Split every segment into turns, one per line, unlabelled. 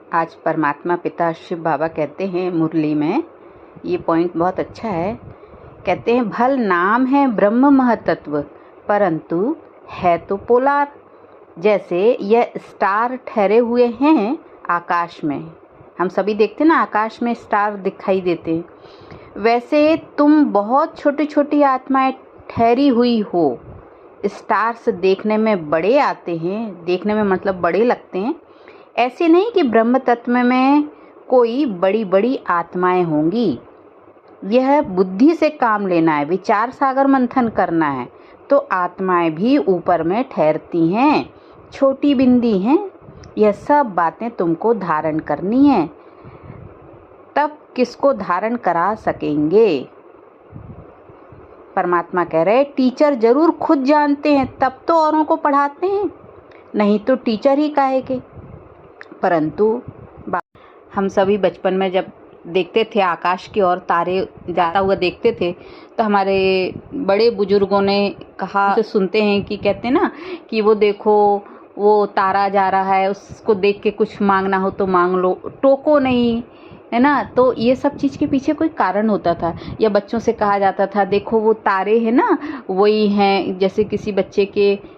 आज परमात्मा पिता शिव बाबा कहते हैं मुरली में, ये पॉइंट बहुत अच्छा है। कहते हैं भल नाम है ब्रह्म महतत्व, परंतु है तो पोलार। जैसे यह स्टार ठहरे हुए हैं आकाश में, हम सभी देखते हैं ना आकाश में स्टार दिखाई देते हैं, वैसे तुम बहुत छोटी छोटी आत्माएं ठहरी हुई हो। स्टार्स देखने में बड़े आते हैं, देखने में मतलब बड़े लगते हैं, ऐसे नहीं कि ब्रह्म तत्व में कोई बड़ी बड़ी आत्माएं होंगी। यह बुद्धि से काम लेना है, विचार सागर मंथन करना है, तो आत्माएं भी ऊपर में ठहरती हैं, छोटी बिंदी हैं। यह सब बातें तुमको धारण करनी है, तब किसको धारण करा सकेंगे। परमात्मा कह रहे टीचर जरूर खुद जानते हैं, तब तो औरों को पढ़ाते हैं, नहीं तो टीचर ही काहे के। परंतु हम सभी बचपन में जब देखते थे आकाश की ओर तारे जाता हुआ देखते थे, तो हमारे बड़े बुजुर्गों ने कहा, तो सुनते हैं कि कहते हैं ना कि वो देखो वो तारा जा रहा है, उसको देख के कुछ मांगना हो तो मांग लो, टोको नहीं, है ना। तो ये सब चीज़ के पीछे कोई कारण होता था। या बच्चों से कहा जाता था देखो वो तारे हैं ना, वही हैं। जैसे किसी बच्चे के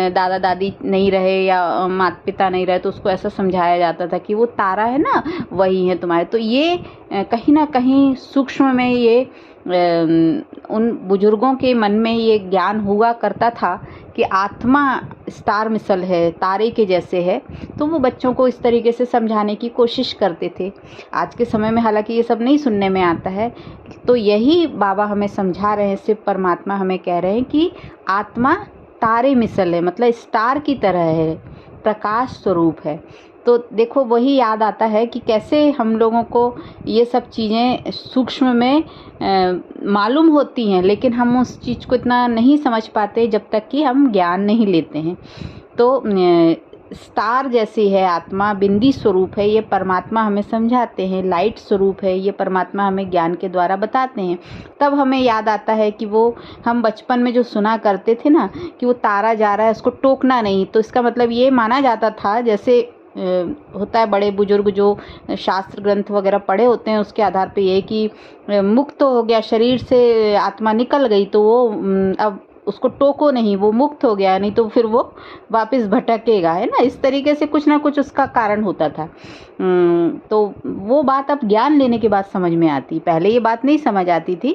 दादा दादी नहीं रहे या माता पिता नहीं रहे, तो उसको ऐसा समझाया जाता था कि वो तारा है ना, वही है तुम्हारे। तो ये कहीं ना कहीं सूक्ष्म में ये उन बुजुर्गों के मन में ये ज्ञान हुआ करता था कि आत्मा स्टार मिसल है, तारे के जैसे है। तो वो बच्चों को इस तरीके से समझाने की कोशिश करते थे। आज के समय में हालांकि ये सब नहीं सुनने में आता है, तो यही बाबा हमें समझा रहे हैं, सिर्फ परमात्मा हमें कह रहे हैं कि आत्मा तारे मिसल है, मतलब स्टार की तरह है, प्रकाश स्वरूप है। तो देखो वही याद आता है कि कैसे हम लोगों को ये सब चीज़ें सूक्ष्म में मालूम होती हैं, लेकिन हम उस चीज़ को इतना नहीं समझ पाते जब तक कि हम ज्ञान नहीं लेते हैं। तो स्टार जैसी है आत्मा, बिंदी स्वरूप है, ये परमात्मा हमें समझाते हैं। लाइट स्वरूप है, ये परमात्मा हमें ज्ञान के द्वारा बताते हैं। तब हमें याद आता है कि वो हम बचपन में जो सुना करते थे ना कि वो तारा जा रहा है, उसको टोकना नहीं। तो इसका मतलब ये माना जाता था, जैसे होता है बड़े बुजुर्ग जो शास्त्र ग्रंथ वगैरह पढ़े होते हैं, उसके आधार पे ये कि मुक्त हो गया, शरीर से आत्मा निकल गई, तो वो अब उसको टोको नहीं, वो मुक्त हो गया, नहीं तो फिर वो वापस भटकेगा, है ना। इस तरीके से कुछ ना कुछ उसका कारण होता था। तो वो बात अब ज्ञान लेने के बाद समझ में आती, पहले ये बात नहीं समझ आती थी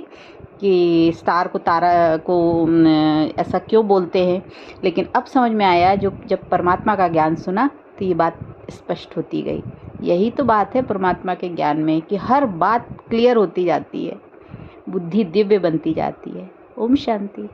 कि स्टार को तारा को ऐसा क्यों बोलते हैं। लेकिन अब समझ में आया, जब परमात्मा का ज्ञान सुना तो ये बात स्पष्ट होती गई। यही तो बात है परमात्मा के ज्ञान में कि हर बात क्लियर होती जाती है, बुद्धि दिव्य बनती जाती है। ओम शांति।